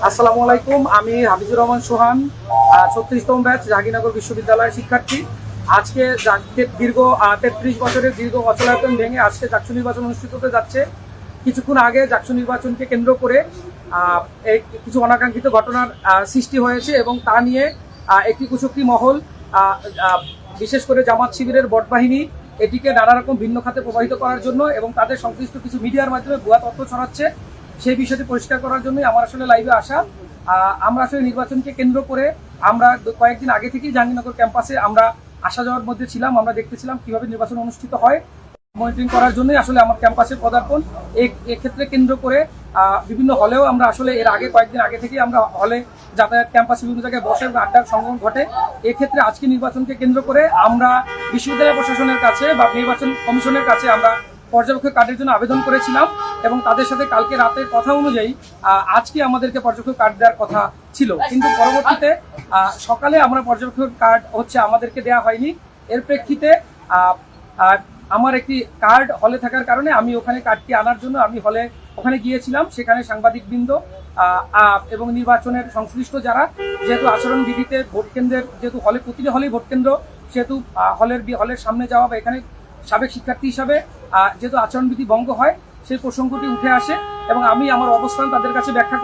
আসসালামু আলাইকুম, আমি হাফিজুর রহমান সোহান, 36তম ব্যাচ জাহাঙ্গীরনগর বিশ্ববিদ্যালয়ের শিক্ষার্থী। আজকে দীর্ঘ 33 বছরের দীর্ঘ অচলায়তন ভেঙে আজকে জাকসু নির্বাচন অনুষ্ঠিত হতে যাচ্ছে। কিছুক্ষণ আগে জাকসু নির্বাচনকে কেন্দ্র করে কিছু অনাকাঙ্ক্ষিত ঘটনার সৃষ্টি হয়েছে এবং তা নিয়ে একটি কুচক্রী মহল, বিশেষ করে জামাত শিবিরের বটবাহিনী, এটিকে নানা রকম ভিন্ন খাতে প্রবাহিত করার জন্য এবং তাদের সংশ্লিষ্ট কিছু মিডিয়ার মাধ্যমে ভুয়া তথ্য ছড়াচ্ছে। সেই বিষয়টি পরিষ্কার করার জন্যই আমার আসলে লাইভে আসা। আমরা আসলে নির্বাচনকে কেন্দ্র করে আমরা কয়েকদিন আগে থেকেই জাহাঙ্গীরনগর ক্যাম্পাসে আমরা আসা যাওয়ার মধ্যে ছিলাম। আমরা দেখতেছিলাম কিভাবে নির্বাচন অনুষ্ঠিত হয়, মনিটরিং করার জন্যই আসলে আমার ক্যাম্পাসের পদার্পণ। এক্ষেত্রে কেন্দ্র করে বিভিন্ন হলেও আমরা আসলে এর আগে কয়েকদিন আগে থেকেই আমরা হলে যাতায়াত, ক্যাম্পাসে বিভিন্ন জায়গায় বসে আড্ডার সংগঠন ঘটে। এক্ষেত্রে আজকে নির্বাচনকে কেন্দ্র করে আমরা বিশ্ববিদ্যালয় প্রশাসনের কাছে বা নির্বাচন কমিশনের কাছে আমরা পর্যবেক্ষক কার্ডের জন্য আবেদন করেছিলাম এবং তাদের সাথে কালকে রাতের কথা অনুযায়ী আজকে আমাদেরকে পর্যবেক্ষক কার্ড দেওয়ার কথা ছিল, কিন্তু পরবর্তীতে সকালে আমরা পর্যবেক্ষক কার্ড আমাদেরকে দেওয়া হয়নি। এর প্রেক্ষিতে আমার একটি কার্ড হলে থাকার কারণে আমি ওখানে কার্ডটি আনার জন্য আমি ওখানে গিয়েছিলাম। সেখানে সাংবাদিকবৃন্দ এবং নির্বাচনের সংশ্লিষ্ট যারা, যেহেতু আচরণবিধিতে ভোট কেন্দ্রের, যেহেতু প্রতিটি হলেই ভোট কেন্দ্র, সেহেতু হলের সামনে যাওয়া বা এখানে সাবেক শিক্ষার্থী হিসাবে যেহেতু আচরণবিধি ভঙ্গ হয়, সেই প্রসঙ্গটি উঠে আসে এবং আমি আমার অবস্থান তাদের কাছে ব্যাখ্যা